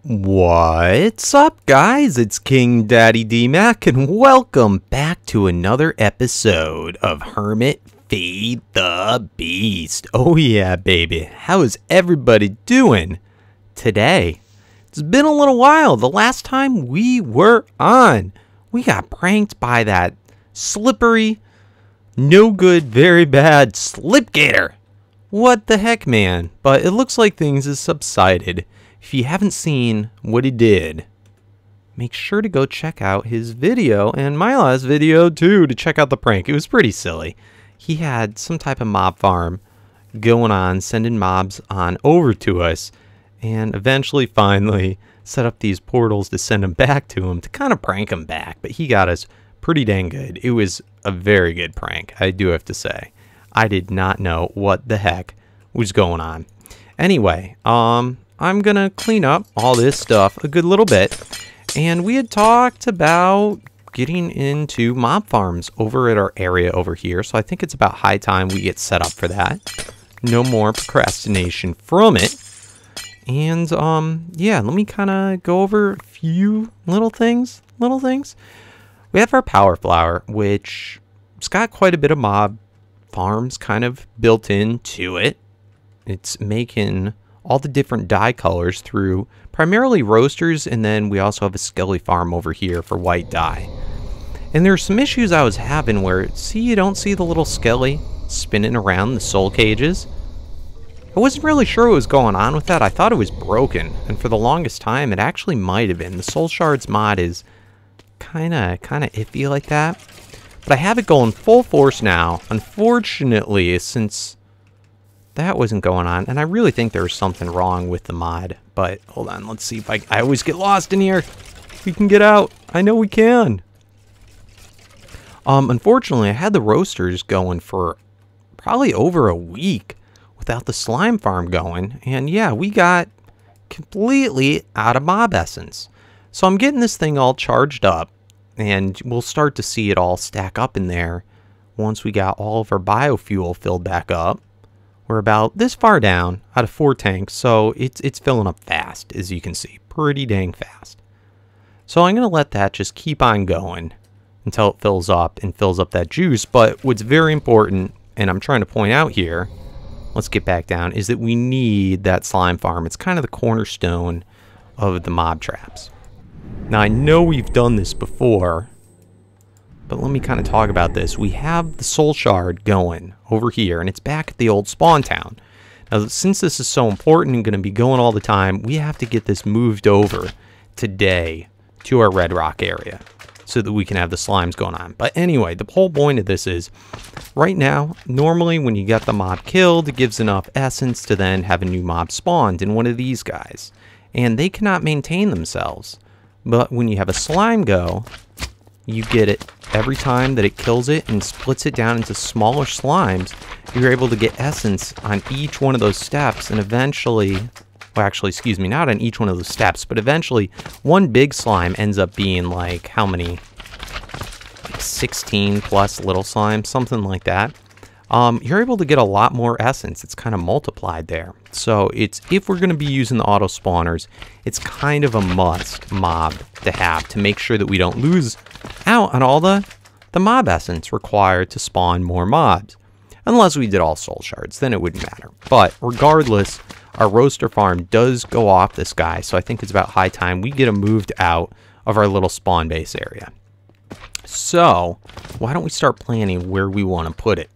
What's up, guys? It's KingDaddyDMAC, and welcome back to another episode of Hermit Feed the Beast. Oh yeah, baby. How is everybody doing today? It's been a little while. The last time we were on, we got pranked by that slippery, no good, very bad Slipgator. What the heck, man? But it looks like things have subsided. If you haven't seen what he did, make sure to go check out his video and my last video too to check out the prank. It was pretty silly. He had some type of mob farm going on, sending mobs on over to us, and eventually finally set up these portals to send them back to him to kind of prank him back. But he got us pretty dang good. It was a very good prank, I do have to say. I did not know what the heck was going on. Anyway, I'm gonna clean up all this stuff a good little bit, and we had talked about getting into mob farms over at our area over here, so I think it's about high time we get set up for that. No more procrastination from it. And yeah, let me kind of go over a few little things. We have our power flower, which it's got quite a bit of mob farms kind of built into it. It's making all the different dye colors through primarily roasters, and then we also have a skelly farm over here for white dye. And there's some issues I was having where, see, you don't see the little skelly spinning around the soul cages. I wasn't really sure what was going on with that. I thought it was broken, and for the longest time it actually might have been. The soul shards mod is kinda iffy like that, but I have it going full force now. Unfortunately, since that wasn't going on, and I really think there was something wrong with the mod. But hold on, let's see if I always get lost in here. We can get out. I know we can. Unfortunately, I had the roasters going for probably over a week without the slime farm going, and yeah, we got completely out of mob essence. So I'm getting this thing all charged up, and we'll start to see it all stack up in there once we got all of our biofuel filled back up. We're about this far down out of 4 tanks, so it's filling up fast, as you can see. Pretty dang fast. So I'm going to let that just keep on going until it fills up and fills up that juice. But what's very important, and I'm trying to point out here, let's get back down, is that we need that slime farm. It's kind of the cornerstone of the mob traps. Now, I know we've done this before, but let me kind of talk about this. We have the soul shard going over here, and it's back at the old spawn town. Now, since this is so important and going to be going all the time, we have to get this moved over today to our Red Rock area so that we can have the slimes going on. But anyway, the whole point of this is, right now, normally when you get the mob killed, it gives enough essence to then have a new mob spawned in one of these guys. And they cannot maintain themselves. But when you have a slime go, you get it every time that it kills it and splits it down into smaller slimes. You're able to get essence on each one of those steps, and eventually, well, actually, excuse me, not on each one of those steps, but eventually one big slime ends up being like, how many? Like 16 plus little slimes, something like that. You're able to get a lot more essence. It's kind of multiplied there. So it's, if we're going to be using the auto spawners, it's kind of a must mob to have to make sure that we don't lose out on all the mob essence required to spawn more mobs. Unless we did all soul shards, then it wouldn't matter. But regardless, our roaster farm does go off this guy, so I think it's about high time we get him moved out of our little spawn base area. So why don't we start planning where we want to put it?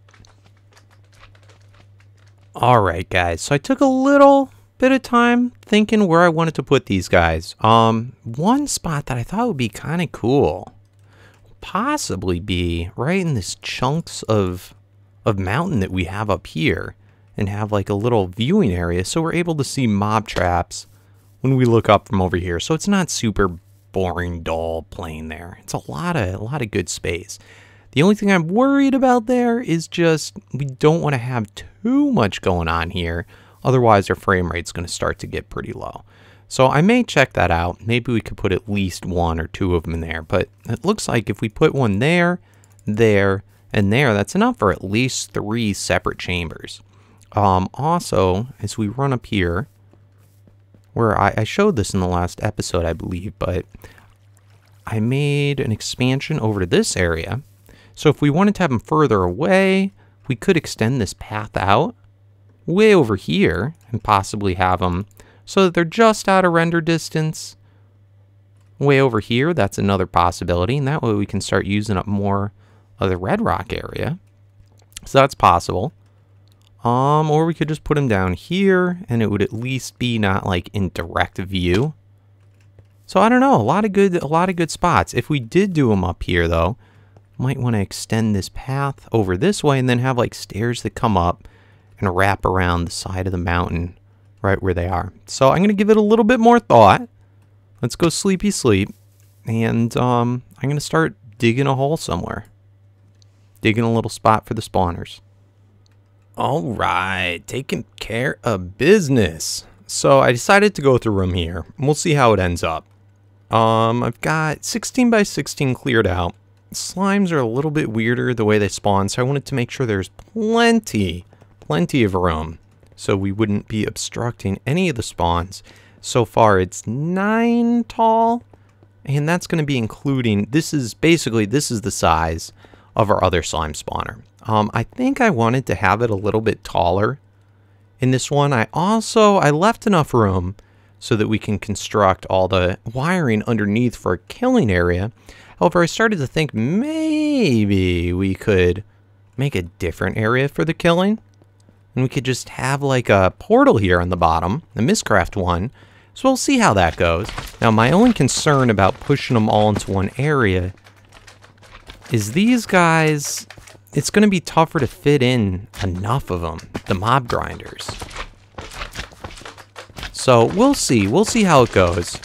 Alright, guys, so I took a little bit of time thinking where I wanted to put these guys. One spot that I thought would be kind of cool possibly be right in this chunks of mountain that we have up here, and have like a little viewing area so we're able to see mob traps when we look up from over here. So it's not super boring, dull plain there. It's a lot of good space. The only thing I'm worried about there is just we don't want to have too much going on here. Otherwise, our frame rate's going to start to get pretty low. So I may check that out. Maybe we could put at least 1 or 2 of them in there. But it looks like if we put one there, there, and there, that's enough for at least 3 separate chambers. Also, as we run up here, where I showed this in the last episode, I believe, but I made an expansion over to this area. So if we wanted to have them further away, we could extend this path out way over here and possibly have them so that they're just out of render distance. Way over here, that's another possibility, and that way we can start using up more of the red rock area. So that's possible. Or we could just put them down here, and it would at least be not like in direct view. So I don't know, a lot of good spots. If we did do them up here, though, might want to extend this path over this way, and then have like stairs that come up and wrap around the side of the mountain, right where they are. So I'm gonna give it a little bit more thought. Let's go sleepy sleep, and I'm gonna start digging a hole somewhere. Digging a little spot for the spawners. All right, taking care of business. So I decided to go through them here. We'll see how it ends up. I've got 16 by 16 cleared out. Slimes are a little bit weirder the way they spawn, so I wanted to make sure there's plenty of room, so we wouldn't be obstructing any of the spawns. So far, it's 9 tall, and that's going to be including, this is the size of our other slime spawner. I think I wanted to have it a little bit taller in this one. I left enough room so that we can construct all the wiring underneath for a killing area. However, I started to think maybe we could make a different area for the killing, and we could just have like a portal here on the bottom, the Hermitcraft one. So we'll see how that goes. Now, my only concern about pushing them all into one area is these guys, it's going to be tougher to fit in enough of them, the mob grinders. So we'll see how it goes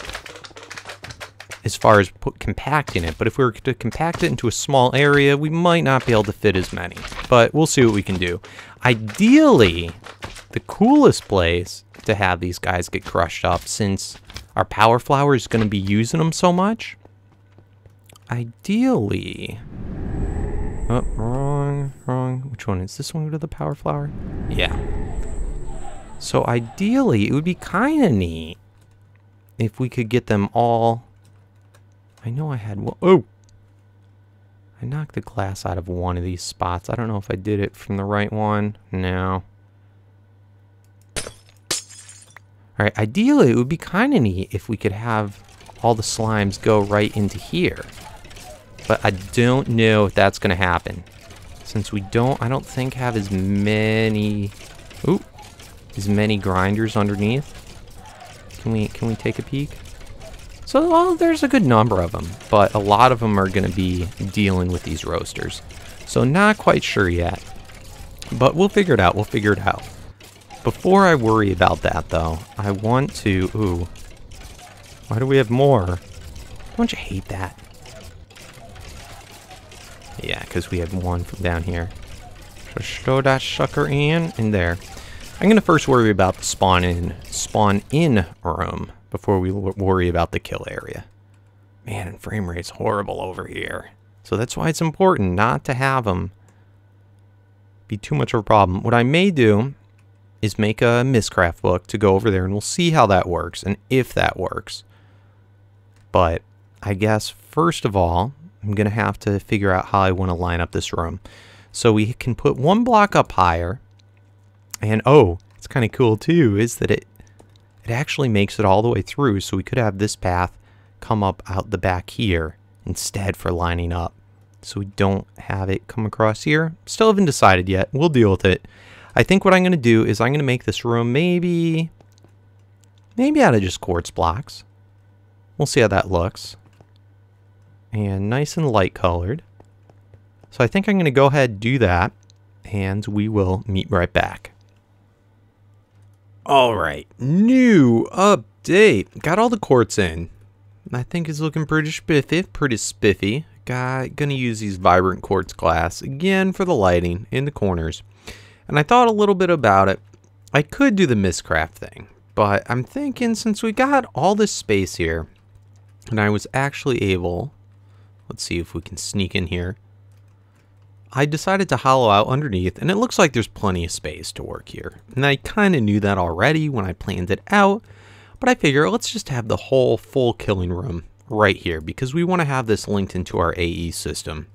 as far as compacting it. But if we were to compact it into a small area, we might not be able to fit as many. But we'll see what we can do. Ideally, the coolest place to have these guys get crushed up, since our power flower is going to be using them so much. Ideally, oh, wrong. Which one is this one? To the power flower? Yeah. So ideally, it would be kind of neat if we could get them all. I know I had one. Oh, I knocked the glass out of one of these spots. I don't know if I did it from the right one. No. Alright, ideally it would be kind of neat if we could have all the slimes go right into here. But I don't know if that's going to happen, since we I don't think have as many grinders underneath. Can we take a peek? So, well, there's a good number of them, but a lot of them are going to be dealing with these roasters. So not quite sure yet, but we'll figure it out. Before I worry about that, though, I want to... Ooh. Why do we have more? Don't you hate that? Yeah, because we have one from down here. So throw that sucker in there. I'm going to first worry about the spawn in room before we worry about the kill area. Man, and frame rate's horrible over here. So that's why it's important not to have them be too much of a problem. What I may do is make a Hermitcraft book to go over there, and we'll see how that works and if that works. But I guess first of all, I'm going to have to figure out how I want to line up this room. So we can put one block up higher, and oh, it's kind of cool too, is that it actually makes it all the way through, so we could have this path come up out the back here instead for lining up. So we don't have it come across here. Still haven't decided yet. We'll deal with it. I think what I'm going to do is I'm going to make this room maybe out of just quartz blocks. We'll see how that looks. And nice and light colored. So I think I'm going to go ahead and do that, and we will meet right back. Alright, new update. Got all the quartz in. I think it's looking pretty spiffy. Gonna use these vibrant quartz glass again for the lighting in the corners. And I thought a little bit about it. I could do the Hermitcraft thing, but I'm thinking since we got all this space here, and I was actually able, let's see if we can sneak in here. I decided to hollow out underneath, and it looks like there's plenty of space to work here. And I kind of knew that already when I planned it out, but But I figure let's just have the whole full killing room right here because we want to have this linked into our AE system.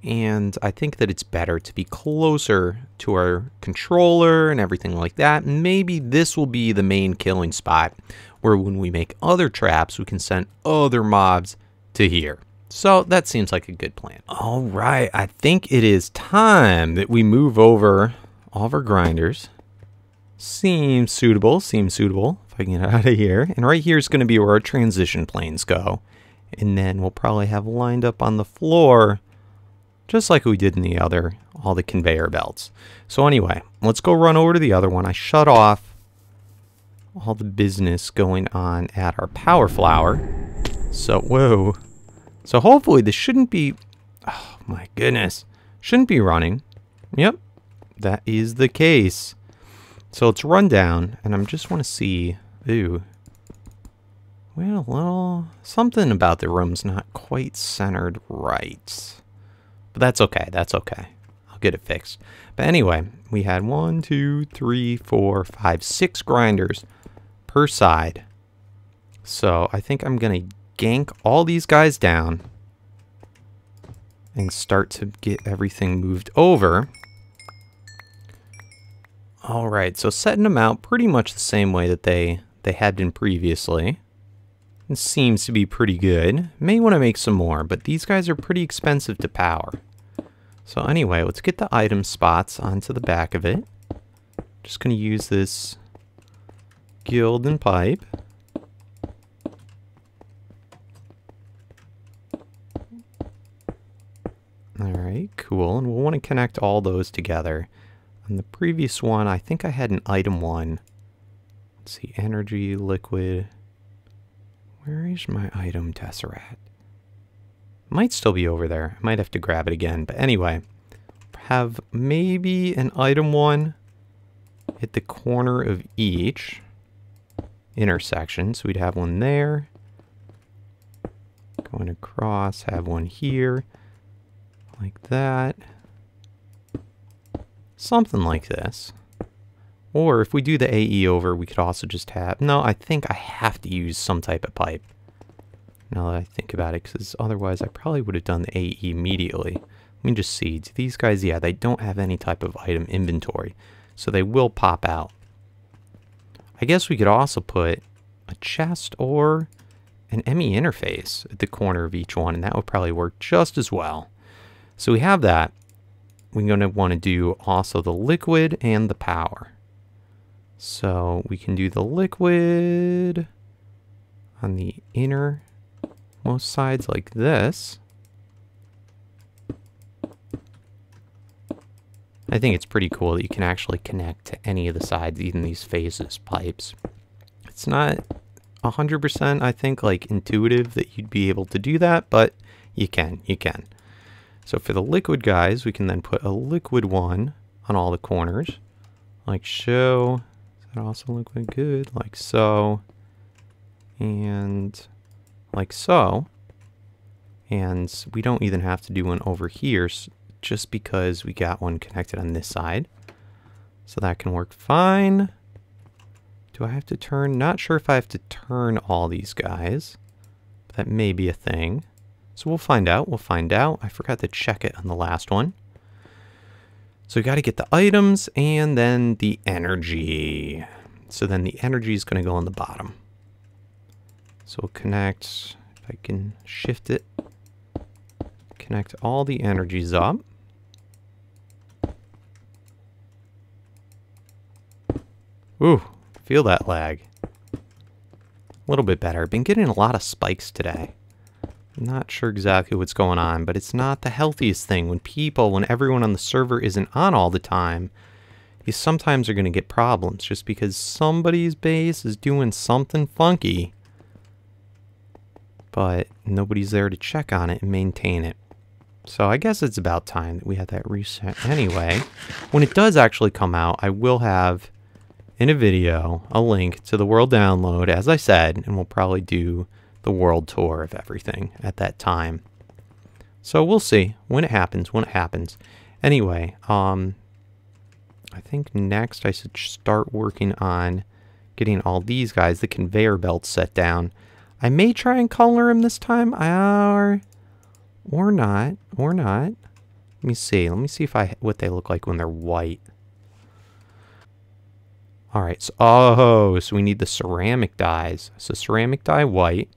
And I think that it's better to be closer to our controller and everything like that. Maybe this will be the main killing spot where when we make other traps, we can send other mobs to here. So that seems like a good plan. All right, I think it is time that we move over all of our grinders. Seems suitable. If I can get out of here. And right here is going to be where our transition planes go. And then we'll probably have lined up on the floor just like we did in all the conveyor belts. So anyway, let's go run over to the other one. I shut off all the business going on at our power flower. So, whoa. So hopefully this shouldn't be, oh my goodness, shouldn't be running. Yep, that is the case. So let's run down, and I just want to see, ooh. Well, a little, something about the room's not quite centered right. But that's okay, I'll get it fixed. But anyway, we had 1, 2, 3, 4, 5, 6 grinders per side. So I think I'm gonna gank all these guys down and start to get everything moved over. All right, so setting them out pretty much the same way that they had been previously. It seems to be pretty good. May want to make some more, but these guys are pretty expensive to power. So anyway, let's get the item spots onto the back of it. Just going to use this gilden pipe. Alright, cool. And we'll want to connect all those together. On the previous one, I think I had an item 1. Let's see, energy, liquid. Where is my item tesseract? Might still be over there. I might have to grab it again. But anyway, have maybe an item 1 at the corner of each intersection. So we'd have one there. Going across, have one here. Like that. Something like this. Or if we do the AE over, we could also just have... No, I think I have to use some type of pipe. Now that I think about it, because otherwise I probably would have done the AE immediately. Let me just see. Do these guys, yeah, they don't have any type of item inventory. So they will pop out. I guess we could also put a chest or an ME interface at the corner of each one, and that would probably work just as well. So we have that. We're going to want to do also the liquid and the power. So we can do the liquid on the innermost sides like this. I think it's pretty cool that you can actually connect to any of the sides, even these phases pipes. It's not 100%, I think, like intuitive that you'd be able to do that, but you can. So for the liquid guys, we can then put a liquid one on all the corners, like so. Is that also liquid? Good, like so, and like so. And we don't even have to do one over here, just because we got one connected on this side. So that can work fine. Do I have to turn? Not sure if I have to turn all these guys. But that may be a thing. So we'll find out. I forgot to check it on the last one. So we got to get the items and then the energy. So then the energy is going to go on the bottom. So we'll connect, if I can shift it, connect all the energies up. Ooh, feel that lag. A little bit better. Been getting a lot of spikes today. I'm not sure exactly what's going on, but it's not the healthiest thing. When everyone on the server isn't on all the time, you sometimes are going to get problems just because somebody's base is doing something funky, but nobody's there to check on it and maintain it. So I guess it's about time that we had that reset anyway. When it does actually come out, I will have in a video a link to the world download, as I said, and we'll probably do the world tour of everything at that time. So we'll see when it happens, Anyway, I think next I should start working on getting all these guys, the conveyor belts set down. I may try and color them this time, or not. Let me see. Let me see what they look like when they're white. All right. So, so we need the ceramic dyes. So ceramic dye white.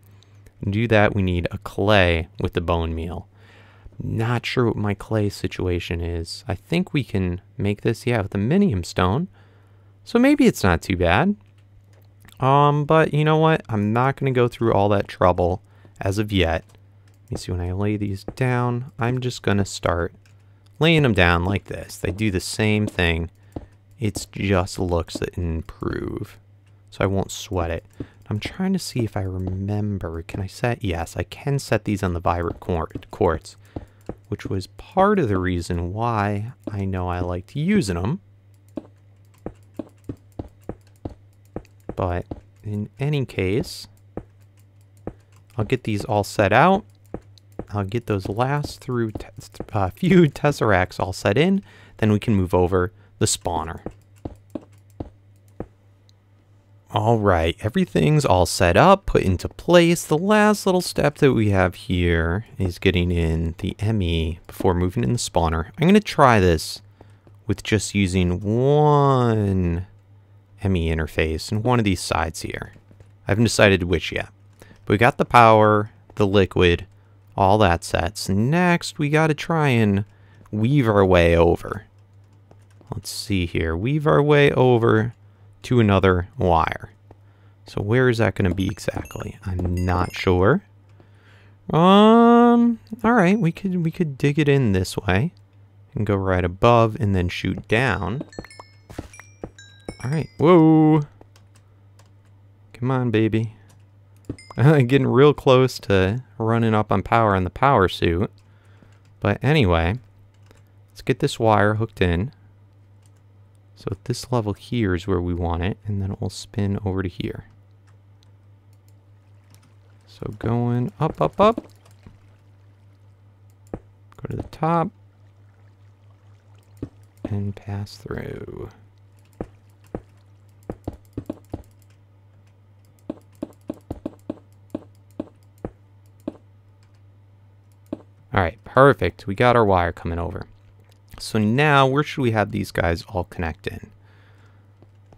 To do that, we need a clay with the bone meal. Not sure what my clay situation is. I think we can make this, yeah, with the minium stone. So maybe it's not too bad. But you know what? I'm not going to go through all that trouble as of yet. Let me see, when I lay these down, I'm just going to start laying them down like this. They do the same thing. It's just looks that improve. So I won't sweat it. I'm trying to see if I remember. Can I set? Yes, I can set these on the vibrant quartz, which was part of the reason why I know I liked using them. But in any case, I'll get these all set out. I'll get those last few tesseracts all set in. Then we can move over the spawner. All right, everything's all set up, put into place. The last little step that we have here is getting in the ME before moving in the spawner. I'm going to try this with just using one ME interface and one of these sides here. I haven't decided which yet. But we got the power, the liquid, all that set. So next, we got to try and weave our way over. Let's see here. Weave our way over to another wire. So where is that going to be exactly? I'm not sure. All right, we could dig it in this way and go right above and then shoot down. All right, whoa. Come on, baby. Getting real close to running up on power on the power suit. But anyway, let's get this wire hooked in. So at this level here is where we want it, and then it will spin over to here. So going up, up, up. Go to the top. And pass through. Alright, perfect. We got our wire coming over. So now, where should we have these guys all connect in?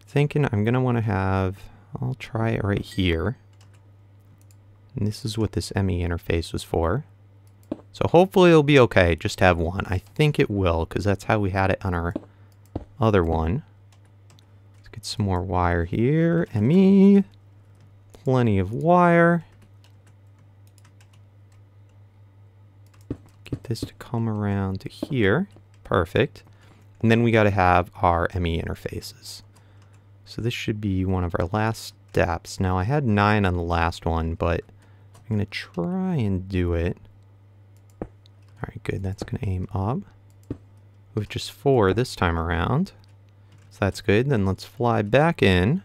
Thinking I'm going to want to have, I'll try it right here. And this is what this ME interface was for. So hopefully it'll be okay, just have one. I think it will, because that's how we had it on our other one. Let's get some more wire here. ME. Plenty of wire. Get this to come around to here. Perfect. And then we got to have our ME interfaces. So this should be one of our last steps. Now I had 9 on the last one, but I'm going to try and do it. Alright, good. That's going to aim up. With just 4 this time around. So that's good. Then let's fly back in.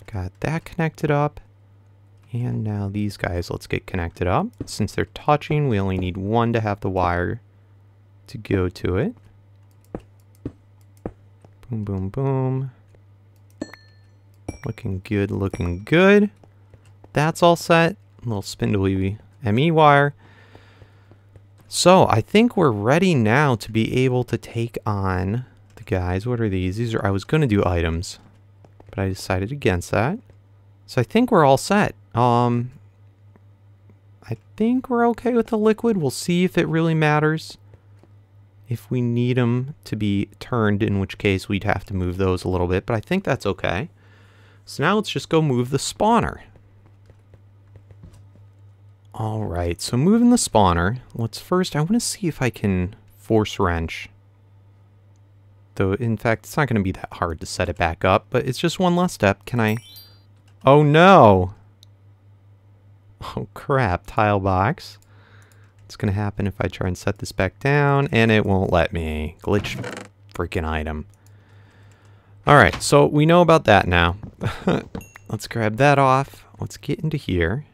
Got that connected up. And now these guys, let's get connected up. Since they're touching, we only need one to have the wire to go to it. Boom, boom, boom. Looking good, looking good. That's all set. A little spindly ME wire. So I think we're ready now to be able to take on the guys. What are these? These are, I was going to do items, but I decided against that. So I think we're all set. I think we're okay with the liquid. We'll see if it really matters. If we need them to be turned, in which case we'd have to move those a little bit, but I think that's okay. So now let's just go move the spawner. Alright, so moving the spawner, let's first, I want to see if I can force wrench. Though, in fact, it's not going to be that hard to set it back up, but it's just one less step. Can I... Oh no! Oh crap, tile box. It's going to happen if I try and set this back down, and it won't let me. Glitched freaking item. Alright, so we know about that now. Let's grab that off. Let's get into here.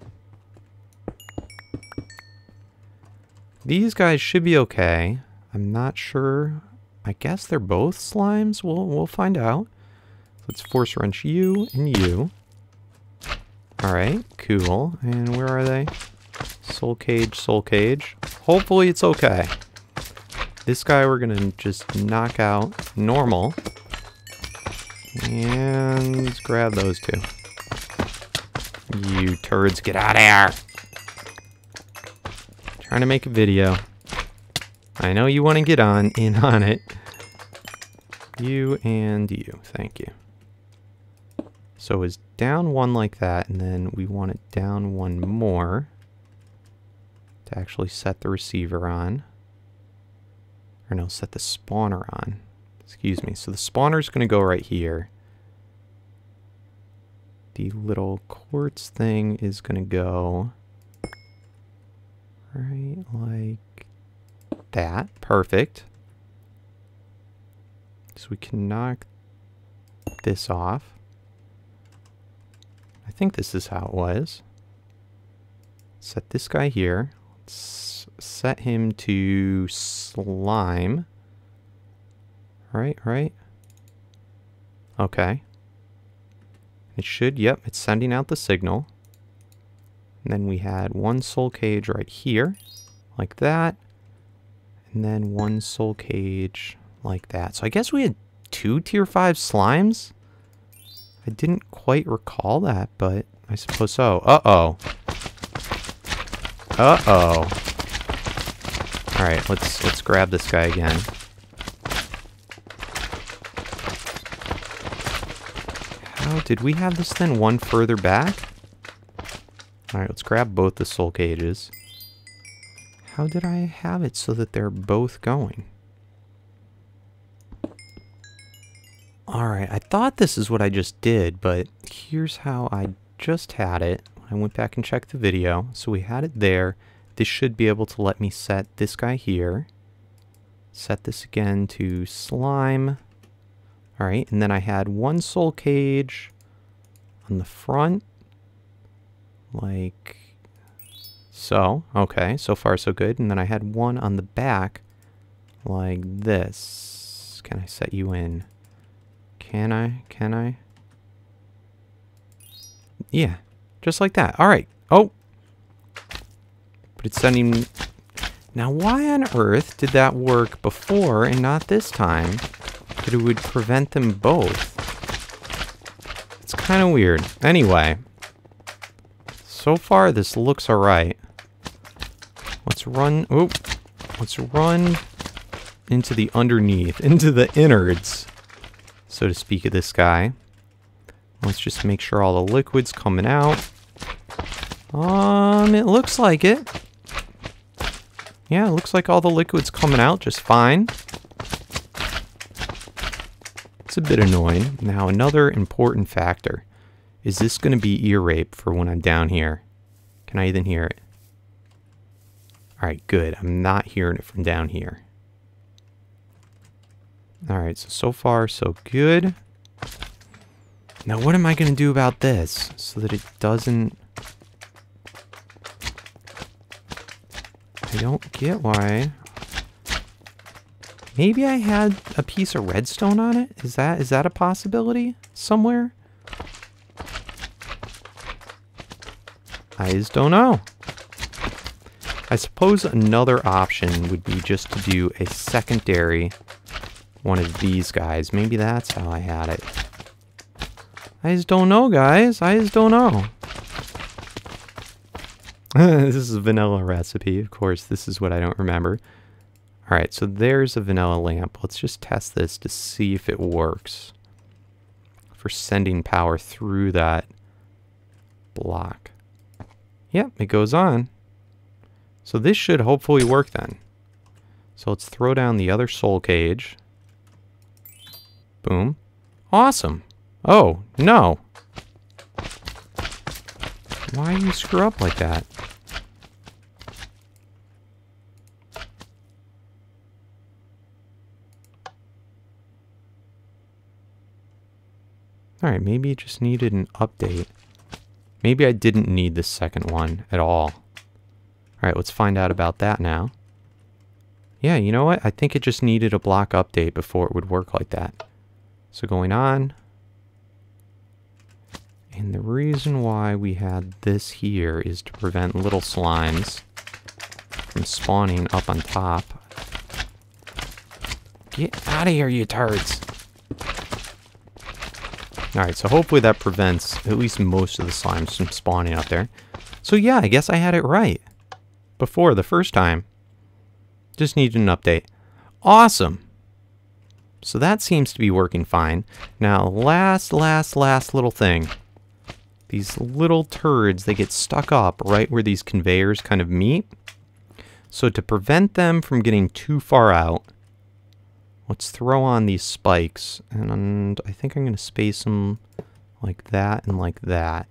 These guys should be okay. I'm not sure I guess they're both slimes. We'll find out. Let's force wrench you and you. Alright, cool. And where are they? Soul cage, soul cage. Hopefully it's okay. This guy we're gonna just knock out normal. And let's grab those two. You turds, get out of here! Trying to make a video. I know you want to get in on it. You and you. Thank you. So it's down one like that, and then we want it down one more to actually set the receiver on. Or no, set the spawner on. Excuse me. So the spawner's going to go right here. The little quartz thing is going to go right like that. Perfect. So we can knock this off. I think this is how it was. Set this guy here. Let's set him to slime. Right. Okay. It should, yep, it's sending out the signal. And then we had one soul cage right here, like that. And then one soul cage like that. So I guess we had 2 tier 5 slimes? I didn't quite recall that, but I suppose so. Uh-oh. Uh-oh. Alright, let's grab this guy again. How did we have this then one further back? Alright, let's grab both the soul cages. How did I have it so that they're both going? Alright, I thought this is what I just did, but here's how I just had it. I went back and checked the video. So we had it there. This should be able to let me set this guy here. Set this again to slime. Alright, and then I had one soul cage on the front. Like so. Okay, so far so good. And then I had one on the back like this. Can I set you in? Can I? Yeah, just like that. Alright. Oh! But it's sending... Now, why on earth did that work before and not this time? That it would prevent them both? It's kind of weird. Anyway. So far, this looks alright. Let's run... Oh! Let's run into the underneath. Into the innards, so to speak, of this guy. Let's just make sure all the liquid's coming out. It looks like it. Yeah, it looks like all the liquid's coming out just fine. It's a bit annoying. Now, another important factor. Is this going to be ear rape for when I'm down here? Can I even hear it? Alright, good. I'm not hearing it from down here. Alright, so far, so good. Now, what am I going to do about this so that it doesn't... I don't get why. Maybe I had a piece of redstone on it? Is that a possibility somewhere? I just don't know. I suppose another option would be just to do a secondary one of these guys. Maybe that's how I had it. I just don't know, guys. I just don't know. This is a vanilla recipe. Of course, this is what I don't remember. Alright, so there's a vanilla lamp. Let's just test this to see if it works for sending power through that block. Yep, it goes on. So this should hopefully work then. So let's throw down the other soul cage. Boom. Awesome. Oh, no. Why do you screw up like that? Alright, maybe it just needed an update. Maybe I didn't need this second one at all. Alright, let's find out about that now. Yeah, you know what? I think it just needed a block update before it would work like that. So going on. And the reason why we had this here is to prevent little slimes from spawning up on top. Get out of here, you turds! Alright, so hopefully that prevents at least most of the slimes from spawning up there. So yeah, I guess I had it right. Before, the first time. Just needed an update. Awesome! So that seems to be working fine. Now, last little thing. These little turds, they get stuck up right where these conveyors kind of meet. So to prevent them from getting too far out, let's throw on these spikes. And I think I'm going to space them like that and like that.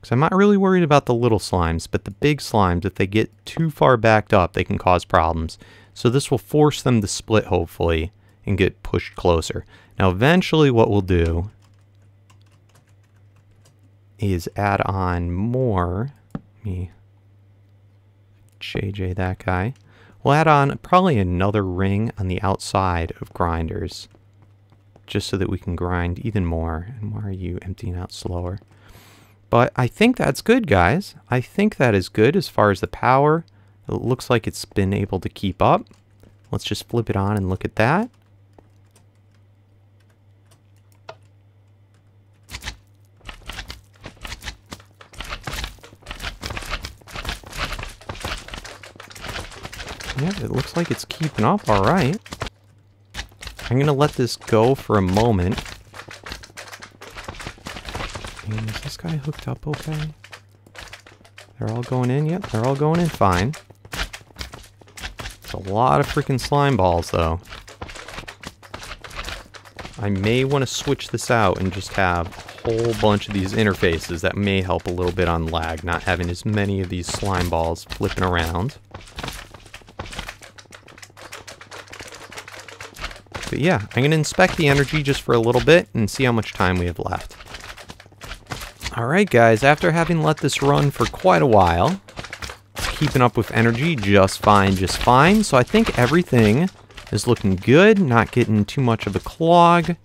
Because I'm not really worried about the little slimes, but the big slimes, if they get too far backed up, they can cause problems. So this will force them to split, hopefully, and get pushed closer. Now, eventually what we'll do is add on more. Let me JJ that guy. We'll add on probably another ring on the outside of grinders, just so that we can grind even more. And why are you emptying out slower? But I think that's good, guys. I think that is good as far as the power. It looks like it's been able to keep up. Let's just flip it on and look at that. Yeah, it looks like it's keeping up all right. I'm going to let this go for a moment. And is this guy hooked up okay? They're all going in? Yep, they're all going in fine. It's a lot of freaking slime balls, though. I may want to switch this out and just have a whole bunch of these interfaces. That may help a little bit on lag, not having as many of these slime balls flipping around. But yeah, I'm going to inspect the energy just for a little bit and see how much time we have left. Alright guys, after having let this run for quite a while, it's keeping up with energy just fine. So I think everything is looking good, not getting too much of a clog,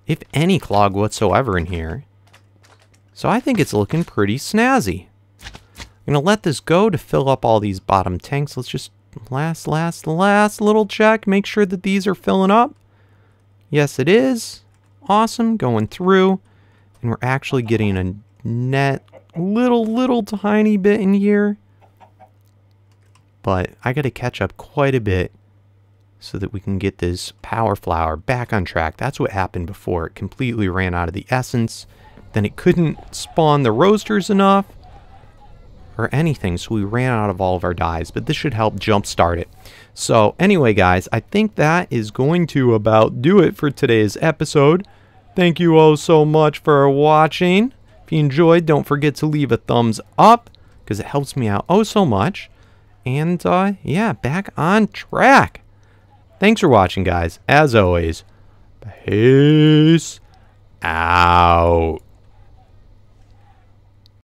if any clog whatsoever in here. So I think it's looking pretty snazzy. I'm going to let this go to fill up all these bottom tanks. Let's just last little check, make sure that these are filling up. Yes, it is. Awesome, going through. And we're actually getting a net little tiny bit in here. But I got to catch up quite a bit so that we can get this power flower back on track. That's what happened before. It completely ran out of the essence. Then it couldn't spawn the roasters enough or anything, so we ran out of all of our dyes, but this should help jumpstart it. So anyway, guys, I think that is going to about do it for today's episode. Thank you all so much for watching. If you enjoyed, don't forget to leave a thumbs up, because it helps me out oh so much. And yeah, back on track. Thanks for watching, guys. As always, peace out.